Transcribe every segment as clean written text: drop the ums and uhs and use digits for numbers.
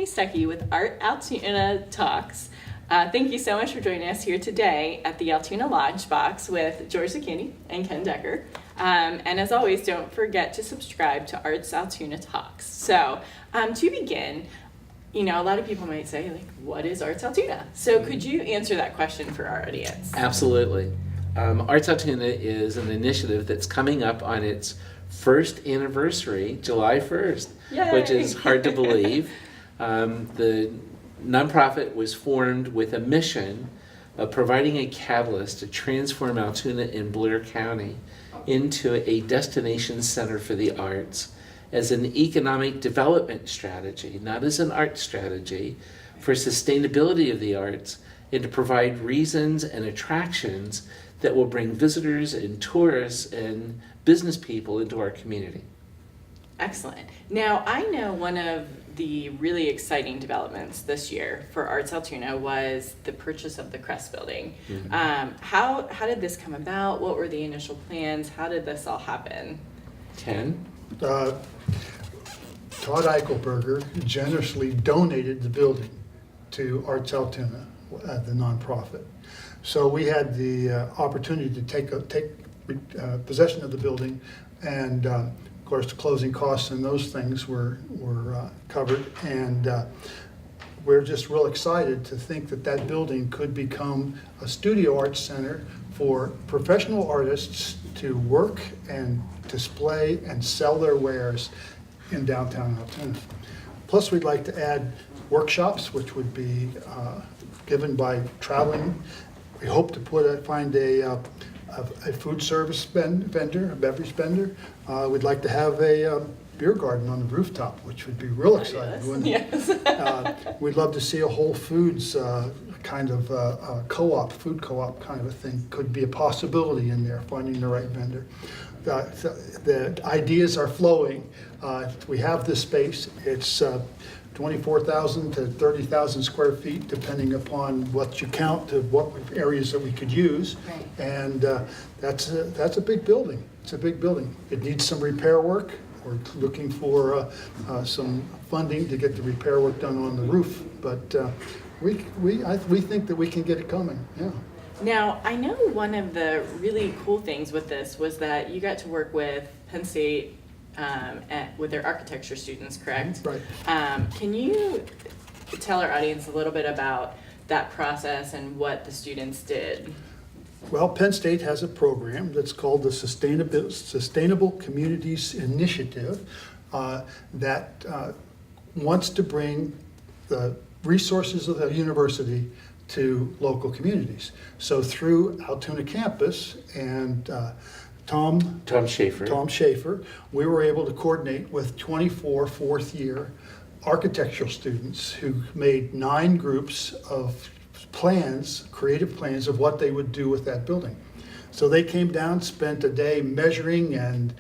Stuckey with ArtsAltoona Talks. Thank you so much for joining us here today at the Altoona Lodge Box with George Zucchini and Ken Decker. And as always, don't forget to subscribe to ArtsAltoona Talks. So to begin, a lot of people might say, what is ArtsAltoona? So could you answer that question for our audience? Absolutely. ArtsAltoona is an initiative that's coming up on its first anniversary, July 1st, Yay! Which is hard to believe. The nonprofit was formed with a mission of providing a catalyst to transform Altoona and Blair County into a destination center for the arts as an economic development strategy, not as an art strategy, for sustainability of the arts and to provide reasons and attractions that will bring visitors and tourists and business people into our community. Excellent. Now, I know one of the really exciting developments this year for ArtsAltoona was the purchase of the Crest building. Mm-hmm. How did this come about? What were the initial plans? How did this all happen? Ken? Todd Eichelberger generously donated the building to ArtsAltoona, the nonprofit. So we had the opportunity to take possession of the building, and of course the closing costs and those things were covered, and we're just real excited to think that that building could become a studio arts center for professional artists to work and display and sell their wares in downtown Altoona. Plus, we'd like to add workshops, which would be given by traveling. We hope to find a food service vendor, a beverage vendor. We'd like to have a beer garden on the rooftop, which would be real exciting, wouldn't it? Yes. We'd love to see a Whole Foods kind of food co-op kind of a thing. Could be a possibility in there, finding the right vendor. The ideas are flowing. We have this space. It's 24,000 to 30,000 square feet, depending upon what you count to what areas that we could use. Right. And that's a big building. It's a big building. It needs some repair work. We're looking for some funding to get the repair work done on the roof. But we think that we can get it coming. Yeah. Now, I know one of the really cool things with this was that you got to work with Penn State with their architecture students, correct? Right. Can you tell our audience a little bit about that process and what the students did? Well, Penn State has a program that's called the Sustainable Communities Initiative that wants to bring the resources of the university to local communities. So through Altoona campus and Tom Schaefer, we were able to coordinate with 24 fourth-year architectural students who made 9 groups of creative plans of what they would do with that building. So they came down, spent a day measuring and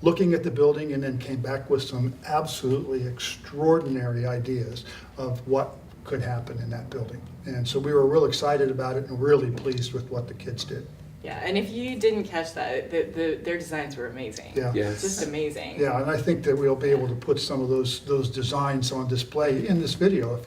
looking at the building, and then came back with some absolutely extraordinary ideas of what could happen in that building. And so we were real excited about it and really pleased with what the kids did. Yeah, and if you didn't catch that, their designs were amazing. Yeah. Yes. Just amazing. Yeah, and I think that we'll be able to put some of those designs on display in this video if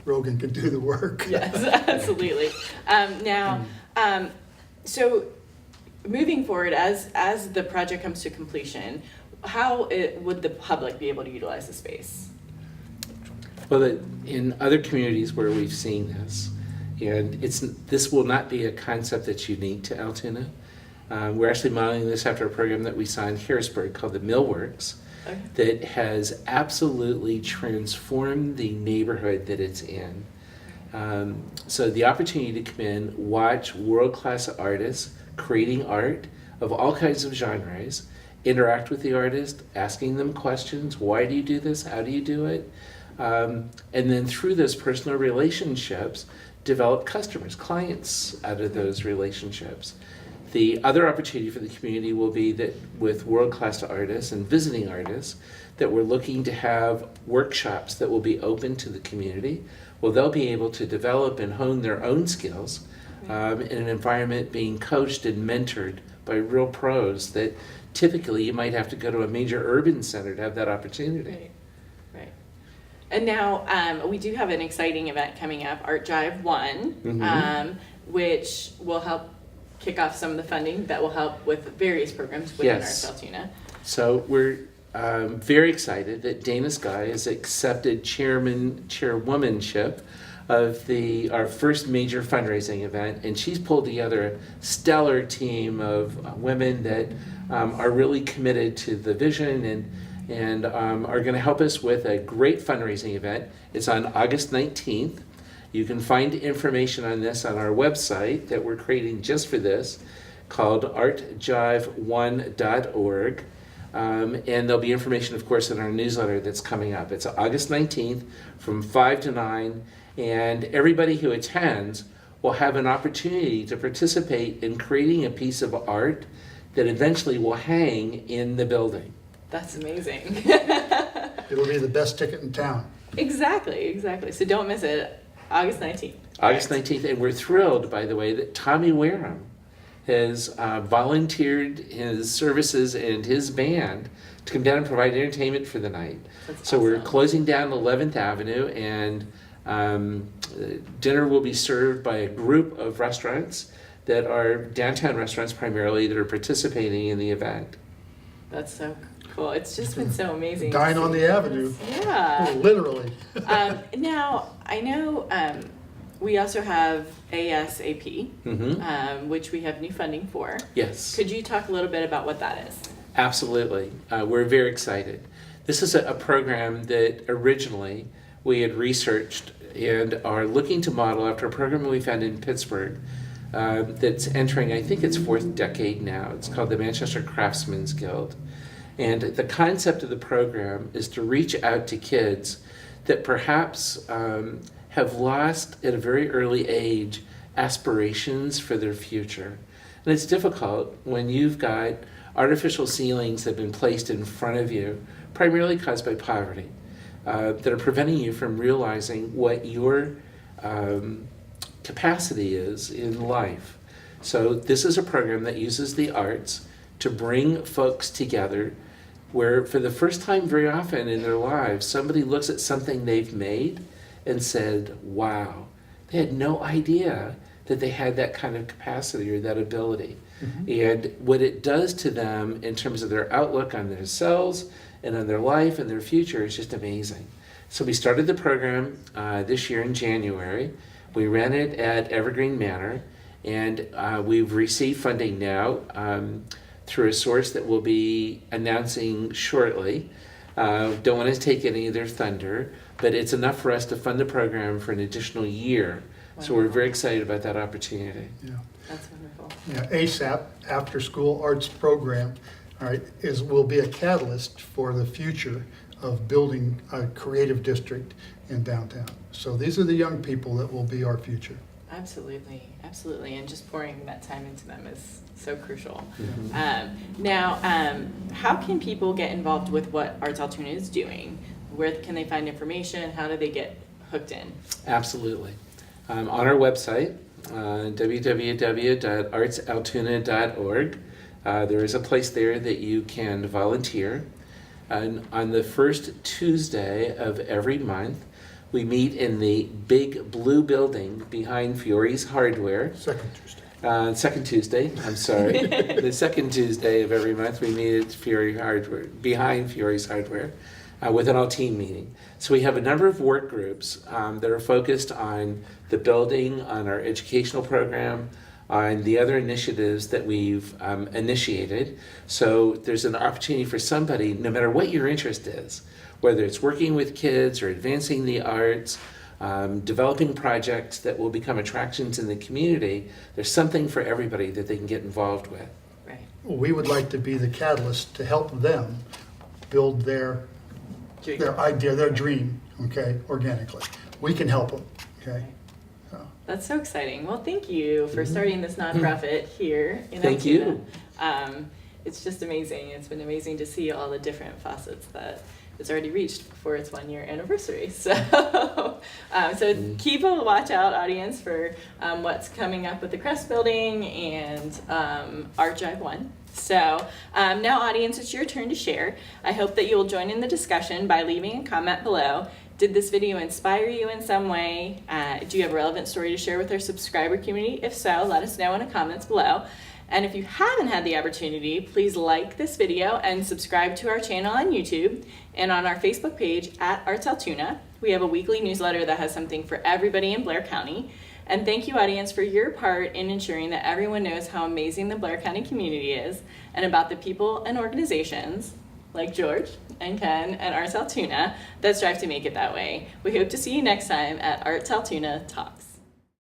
Rogan can do the work. Yes, absolutely. So moving forward, as the project comes to completion, how would the public be able to utilize the space? Well, in other communities where we've seen this, and this will not be a concept that's unique to Altoona. We're actually modeling this after a program that we saw in Harrisburg called the Millworks, Okay. that has absolutely transformed the neighborhood that it's in. So the opportunity to come in, watch world-class artists creating art of all kinds of genres, interact with the artist, asking them questions. Why do you do this? How do you do it? And then through those personal relationships, develop customers, clients out of those relationships. The other opportunity for the community will be that with world-class artists and visiting artists, that we're looking to have workshops that will be open to the community. Well, they'll be able to develop and hone their own skills in an environment being coached and mentored by real pros that typically you might have to go to a major urban center to have that opportunity. Right. And now we do have an exciting event coming up, Art Drive 1, which will help kick off some of the funding that will help with various programs within ArtsAltoona. So we're very excited that Dana Sky has accepted chairwomanship of our first major fundraising event, and she's pulled together a stellar team of women that are really committed to the vision and are going to help us with a great fundraising event. It's on August 19th. You can find information on this on our website that we're creating just for this, called artjive1.org. And there'll be information, of course, in our newsletter that's coming up. It's August 19th from 5 to 9, and everybody who attends will have an opportunity to participate in creating a piece of art that eventually will hang in the building. That's amazing. It'll be the best ticket in town. Exactly. So don't miss it. August 19th. August 19th, and we're thrilled, by the way, that Tommy Wareham has volunteered his services and his band to come down and provide entertainment for the night. That's so awesome. We're closing down 11th Avenue, and dinner will be served by a group of restaurants that are downtown restaurants primarily that are participating in the event. That's so cool. It's just been so amazing. Dine on the avenue. Yeah. Literally. Now, I know we also have ASAP, which we have new funding for. Yes. Could you talk a little bit about what that is? Absolutely. We're very excited. This is a program that originally we had researched and are looking to model after a program we found in Pittsburgh that's entering, I think its 4th decade now. It's called the Manchester Craftsmen's Guild. And the concept of the program is to reach out to kids that perhaps have lost at a very early age aspirations for their future. And it's difficult when you've got artificial ceilings that have been placed in front of you, primarily caused by poverty, that are preventing you from realizing what your capacity is in life. So this is a program that uses the arts to bring folks together where for the first time very often in their lives, somebody looks at something they've made and said, wow, they had no idea that they had that kind of capacity or that ability. And what it does to them in terms of their outlook on themselves and on their life and their future is just amazing. So we started the program this year in January. We ran it at Evergreen Manor, and we've received funding now through a source that we'll be announcing shortly. Don't want to take any of their thunder, but it's enough for us to fund the program for an additional year. Wow. So we're very excited about that opportunity. Yeah. That's wonderful. Yeah, ASAP, After School Arts Program, all right, will be a catalyst for the future of building a creative district in downtown. So these are the young people that will be our future. Absolutely. And just pouring that time into them is so crucial. Mm-hmm. Now, how can people get involved with what ArtsAltoona is doing? Where can they find information? How do they get hooked in? Absolutely. On our website, www.artsaltoona.org, there is a place there that you can volunteer. And on the first Tuesday of every month, we meet in the big blue building behind Fiore's Hardware. Second Tuesday. Second Tuesday, I'm sorry. The second Tuesday of every month, we meet at Fiore Hardware, behind Fiore's Hardware, with an all-team meeting. So we have a number of work groups that are focused on the building, on our educational program, on the other initiatives that we've initiated. So there's an opportunity for somebody, no matter what your interest is, whether it's working with kids or advancing the arts, developing projects that will become attractions in the community, there's something for everybody that they can get involved with. Right. We would like to be the catalyst to help them build their idea, their dream, okay, organically. We can help them, okay? That's so exciting. Well, thank you for starting this nonprofit here in Thank Altoona. you. It's just amazing. It's been amazing to see all the different facets that it's already reached for its 1-year anniversary. So, keep a watch out, audience, for what's coming up with the Crest Building and Art Drive 1. So now, audience, it's your turn to share. I hope that you will join in the discussion by leaving a comment below Did this video inspire you in some way? Do you have a relevant story to share with our subscriber community? If so, let us know in the comments below. And if you haven't had the opportunity, please like this video and subscribe to our channel on YouTube and on our Facebook page at ArtsAltoona. We have a weekly newsletter that has something for everybody in Blair County. And thank you, audience, for your part in ensuring that everyone knows how amazing the Blair County community is and about the people and organizations like George and Ken and ArtsAltoona that strive to make it that way. We hope to see you next time at ArtsAltoona Talks.